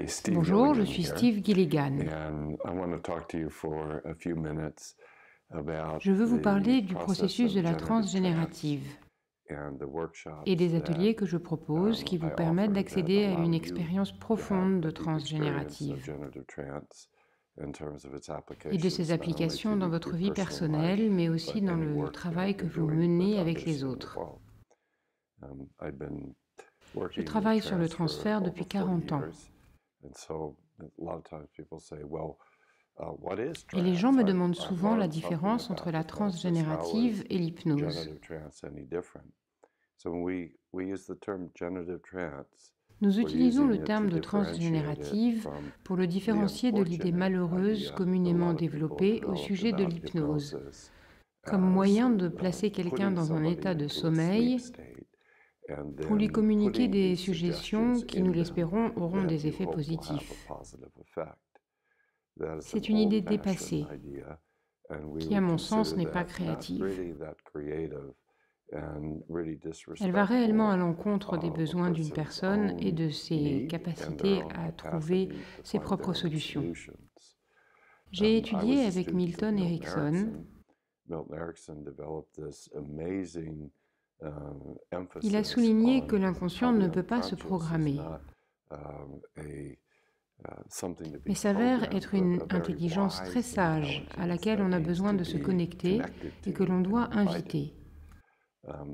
Hi, Steve Bonjour, je Gilligan suis here, Steve Gilligan. and I want to talk to you for a few minutes about Je veux vous the parler du process processus de of la generative trance transgénérative and the et workshops des that ateliers que je propose qui vous I permettent offer that d'accéder à allow une you expérience to have profonde de a deep experience of transgénérative generative trance in terms of its et de ses applications not only applications dans to votre your vie personal personnelle, life, mais aussi but dans any le work that travail que you're vous doing with menez avec others les in the autres. world. I've been Je working with travaille sur le trance for transfert over depuis 40 40 ans. years, and so a lot of times people say, well, what is Et les gens trance? me demandent I've souvent la learned something différence entre about la hypnosis. How transgénérative is et l'hypnose. generative trance any different? So when we use the term generative trance, Nous we're utilisons using le it to terme de differentiate it transgénérative from pour le the différencier de l'idée unfortunate malheureuse idea a communément lot of people développée au developed sujet de about l'hypnose, hypnosis comme as moyen de placer quelqu'un putting dans un somebody état de into a sleep sommeil state and pour lui then communiquer putting des these suggestions suggestions qui, nous in them l'espérons, auront that des you effets hope will have a positifs. positive effect. That is an C'est une idée old-fashioned dépassée idea, and we qui, à would mon sens, consider n'est pas that not créative. really that creative and really Elle va réellement à disrespectful l'encontre des of a besoins d'une person's personne et own de ses need and their capacités own à trouver capacity to ses find their propres own solutions. solutions. J'ai I étudié was a avec student of Milton Milton Erickson. Erickson. Milton Erickson developed this amazing Il a emphasis souligné que on l'inconscient how ne the peut pas se unconscious is programmer, not something to be mais s'avère programmed, être but une a very intelligence très wise sage à intelligence laquelle that on a needs besoin to de se be connecter connected et to que l'on and doit invited. inviter.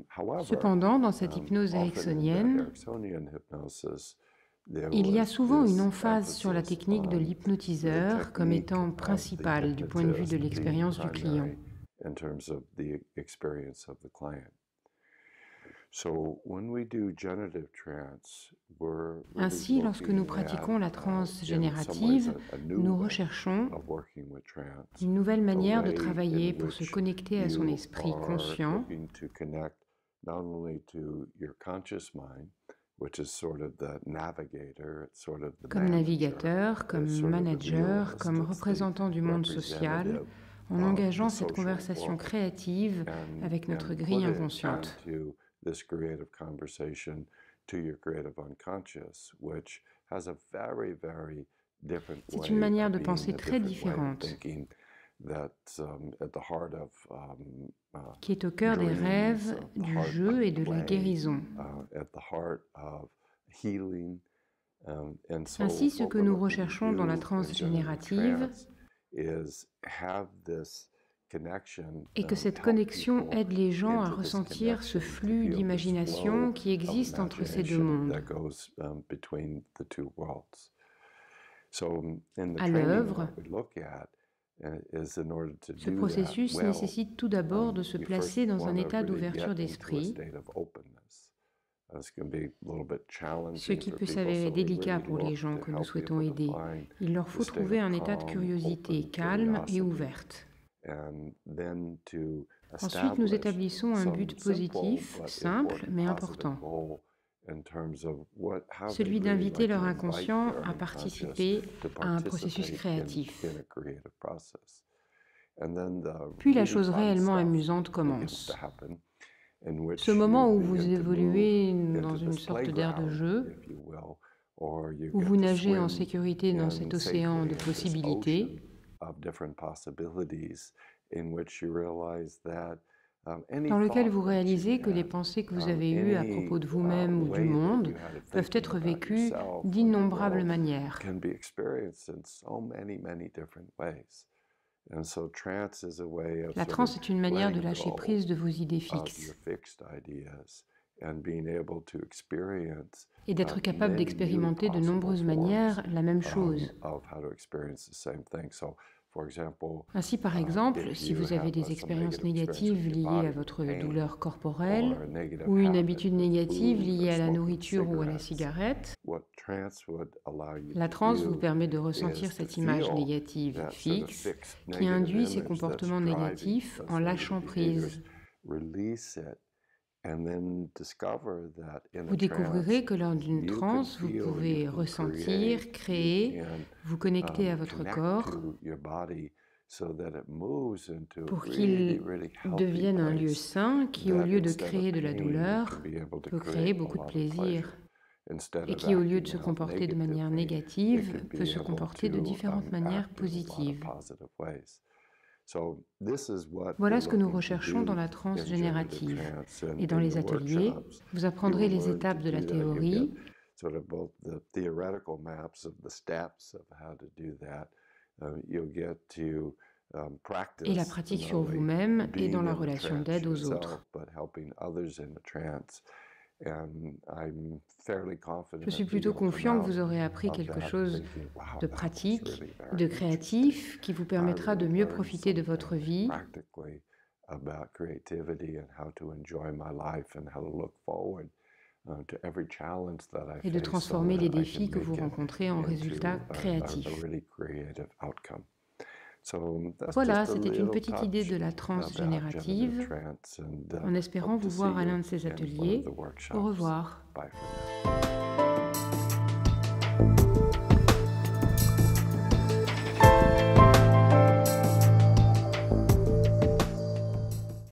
However, Cependant, dans cette hypnose often in that ericksonienne, Ericksonian hypnosis, there il y a was souvent une this emphase sur la emphasis technique de on the l'hypnotiseur comme technique étant of the principale du point de vue de hypnotist being l'expérience du client. primary in terms of the experience of the client. So when we do generative trance, we're really Ainsi, lorsque nous looking pratiquons la at, transe in some ways, générative, a new nous way recherchons of working with trance, une nouvelle a manière de way travailler in pour se which connecter à son you esprit are conscient, looking to connect not only to your conscious mind, which is sort of the navigator, it's sort of the comme manager, navigateur, comme it's sort of the manager, realist, comme it's the représentant du monde social, representative en of engageant the cette social conversation world, créative avec notre grille put it inconsciente. onto this creative conversation to your creative unconscious, which has a very, very different C'est une way manière of de being, penser a très different way of différente, thinking that's at the heart of qui est au cœur des dreams, rêves, of the du heart jeu of et de la play, guérison. at the heart of healing. And so Ainsi, ce what que we're nous looking to recherchons dans la do transe in generative générative trance is have this connection, est que cette help connexion people aide les gens à into this ressentir ce connection, to flux feel this d'imagination flow qui existe of entre ces deux imagination mondes. that goes between the two worlds. So in the À training, l'œuvre, what we look at is in order to ce do that processus well, nécessite tout d'abord de se you placer first dans un want to état really d'ouverture get into a d'esprit, state of openness. This can be a little bit ce challenging qui for peut people, s'avérer so we délicat really pour les look gens to que nous help souhaitons people to aider. find Il leur the faut state trouver of un état de calm, curiosité open calme et curiosity, ouverte. and then to Ensuite, nous establish établissons un some but simple positif, but simple important mais positive important, goal in terms of how they'd celui really d'inviter like leur to invite inconscient their à unconscious participer to à un processus participate créatif. in a creative process. And then the Puis la really chose fun réellement stuff amusante begins commence. to happen, in Ce which moment you où vous begin to move évoluez dans into une this sorte d'air de playground, jeu, if you will, or you où get vous to nagez en swim sécurité dans cet océan safely de in this possibilités, ocean of different possibilities, in which you realize that any dans lequel thought vous that you réalisez que les had, pensées que vous avez eues à propos any de vous-même ou du way that monde you had of peuvent thinking être about vécues yourself and the d'innombrables world manières. can be experienced in so many, many different ways. And so trance is a way of La sort transe of est une manière de letting lâcher go prise de vos idées of your fixes fixed ideas and being able to experience et d'être capable many new d'expérimenter de possible nombreuses forms manières la même chose. of how to experience the same thing. So, for example, Ainsi, par exemple, if si you vous avez have des some expériences negative experience négatives with your liées à body, with votre pain, douleur corporelle or a negative ou une habit habitude with négative food liée or à la smoking nourriture ou à la cigarettes, cigarette, what trance would allow you la to transe vous do permet de ressentir is to cette image feel négative that sort of fixe fixed qui negative induit ces image that's comportements driving négatifs those en negative lâchant behaviors, prise. release it, and then discover that in Vous a découvrirez trance que lors d'une you can transe, vous feel, pouvez you can ressentir, create, créer, you can vous connecter à votre connect corps to your body so that it moves into a pour really, qu'il really healthy devienne un lieu place sain qui, au that lieu de instead of créer de la pain, douleur, can be able to peut créer create a beaucoup de lot of plaisir. pleasure. et qui, au lieu de se comporter de manière négative, peut se comporter de différentes manières positives. Voilà ce que nous recherchons dans la transe générative. Et dans les ateliers, vous apprendrez les étapes de la théorie, et la pratique sur vous-même et dans la relation d'aide aux autres. Je suis plutôt confiant que vous aurez appris quelque chose de pratique, de créatif, qui vous permettra de mieux profiter de votre vie et de transformer les défis que vous rencontrez en résultats créatifs. Voilà, c'était une petite idée de la transe générative, en espérant vous voir à l'un de ces ateliers. Au revoir. Bye for now.